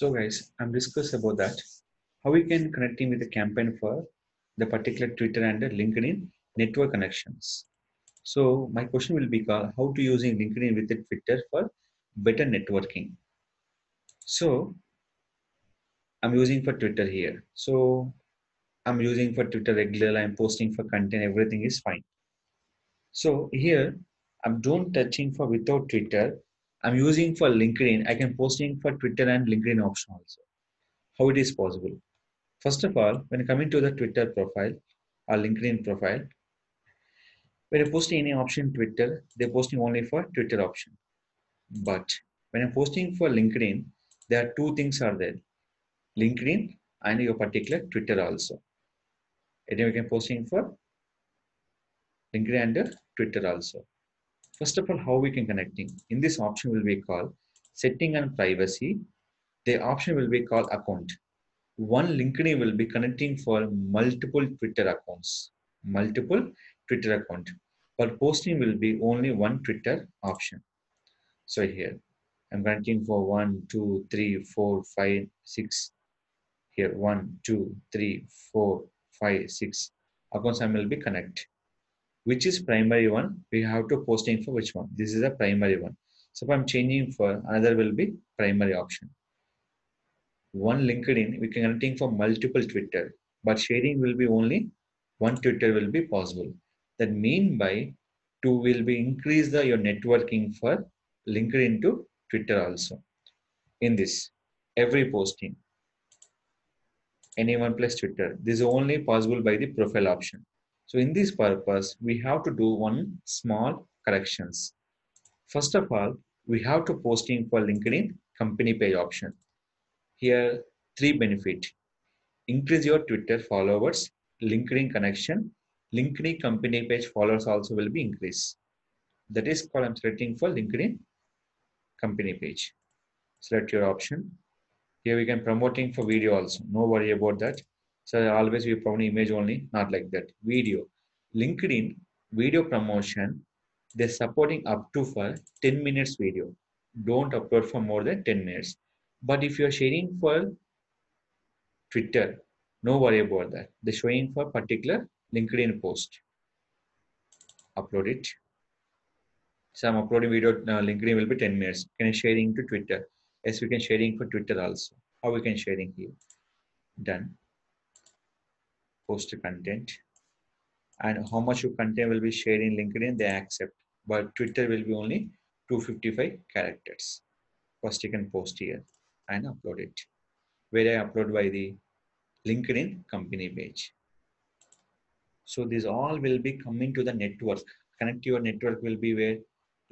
So guys, I'm discuss about that. How we can connecting with the campaign for the particular Twitter and the LinkedIn network connections. So my question will be called how to using LinkedIn with the Twitter for better networking. So I'm using for Twitter here. So I'm using for Twitter regularly. I'm posting for content. Everything is fine. So here I'm don't touching for without Twitter. I'm using for LinkedIn. I can posting for Twitter and LinkedIn option also. How it is possible? First of all, when coming to the Twitter profile or LinkedIn profile, when you're posting any option in Twitter, they're posting only for Twitter option. But when I'm posting for LinkedIn, there are two things are there. LinkedIn and your particular Twitter also. And you can posting for LinkedIn and Twitter also. First of all, how we can connecting? In this option will be called setting and privacy. The option will be called account. One LinkedIn will be connecting for multiple Twitter accounts, multiple Twitter account, but posting will be only one Twitter option. So here I'm connecting for 1, 2, 3, 4, 5, 6. Here 1, 2, 3, 4, 5, 6 accounts I will be connect. Which is primary one? We have to posting for which one? This is a primary one. So if I'm changing for another will be primary option. One LinkedIn, we can connecting for multiple Twitter, but sharing will be only one Twitter will be possible. That mean by two will be increase the your networking for LinkedIn to Twitter also. In this, every posting, anyone plus Twitter, this is only possible by the profile option. So in this purpose, we have to do one small corrections. First of all, we have to posting for LinkedIn company page option. Here, three benefit. Increase your Twitter followers, LinkedIn connection, LinkedIn company page followers also will be increased. That is called I'm selecting for LinkedIn company page. Select your option. Here we can promoting for video also. No worry about that. So always we promote image only, not like that. Video. LinkedIn video promotion, they're supporting up to for 10 minutes video. Don't upload for more than 10 minutes. But if you're sharing for Twitter, no worry about that. They're showing for particular LinkedIn post. Upload it. So I'm uploading video. LinkedIn will be 10 minutes. Can I sharing to Twitter? Yes, we can sharing for Twitter also. How we can sharing here? Done. Post content. And how much your content will be shared in LinkedIn, they accept. But Twitter will be only 255 characters. First you can post here and upload it. Where I upload by the LinkedIn company page. So these all will be coming to the network. Connect your network will be where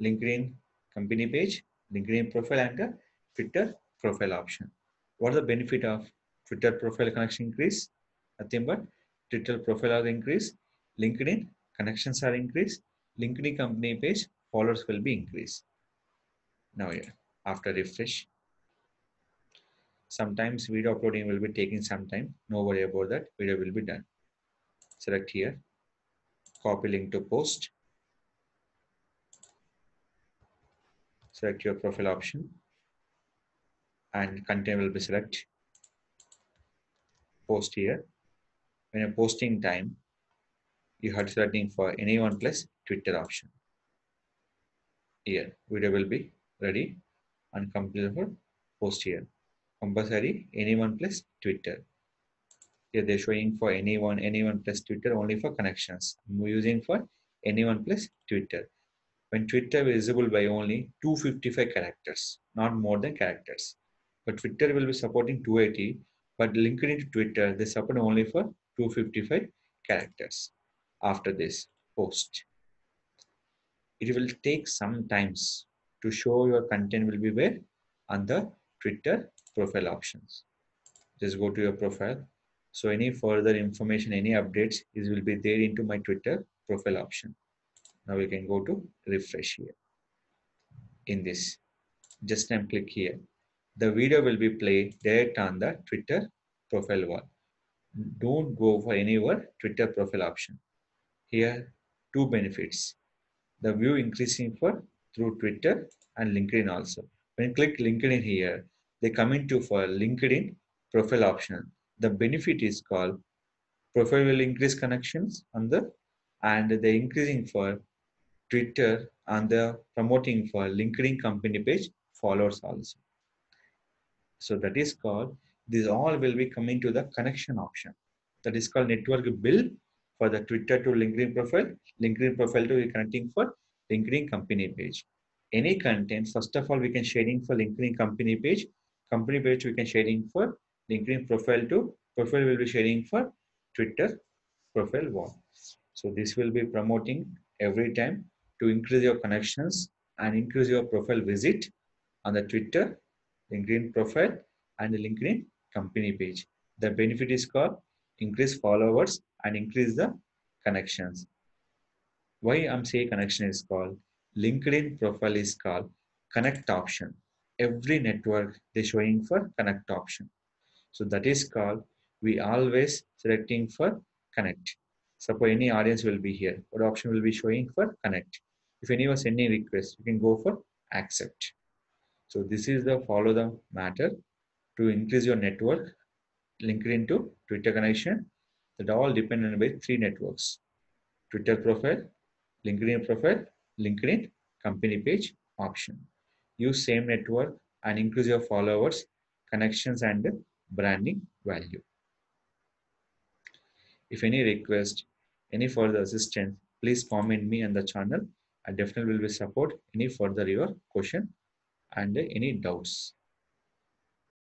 LinkedIn company page, LinkedIn profile and the Twitter profile option. What is the benefit of Twitter profile connection increase? Nothing but Twitter profile are increased, LinkedIn connections are increased, LinkedIn company page followers will be increased. Now here, after refresh, sometimes video uploading will be taking some time. No worry about that. Video will be done. Select here, copy link to post. Select your profile option and content will be select. Post here. When you're posting time, you have to selecting for anyone plus Twitter option. Here, video will be ready and complete for post here. Compulsory anyone plus Twitter. Here they're showing for anyone plus Twitter only for connections. I'm using for anyone plus Twitter. When Twitter visible by only 255 characters, not more than characters. But Twitter will be supporting 280, but LinkedIn to Twitter, they support only for 255 characters. After this, post. It will take some times to show your content will be where on the Twitter profile options. Just go to your profile. So any further information, any updates, it will be there into my Twitter profile option. Now we can go to refresh here. In this, just time click here. The video will be played direct on the Twitter profile wall. Don't go for any Twitter profile option. Here, two benefits. The view increasing for through Twitter and LinkedIn also. When you click LinkedIn here, they come into for LinkedIn profile option. The benefit is called profile will increase connections on the and they increasing for Twitter and the promoting for LinkedIn company page followers also. So that is called, these all will be coming to the connection option. That is called network build for the Twitter to LinkedIn profile to connecting for LinkedIn company page. Any content, first of all, we can sharing for LinkedIn company page we can sharing for LinkedIn profile will be sharing for Twitter profile wall. So this will be promoting every time to increase your connections and increase your profile visit on the Twitter, LinkedIn profile, and the LinkedIn company page. The benefit is called increase followers and increase the connections. Why I'm saying connection is called LinkedIn profile is called connect option. Every network they showing for connect option. So that is called we always selecting for connect. Suppose any audience will be here. What option will be showing for connect? If anyone sending request, you can go for accept. So this is the follow the matter to increase your network LinkedIn to Twitter connection that all depend on by three networks: Twitter profile, LinkedIn company page option. Use same network and increase your followers, connections, and branding value. If any request, any further assistance, please comment me on the channel. I definitely will be support any further your question and any doubts.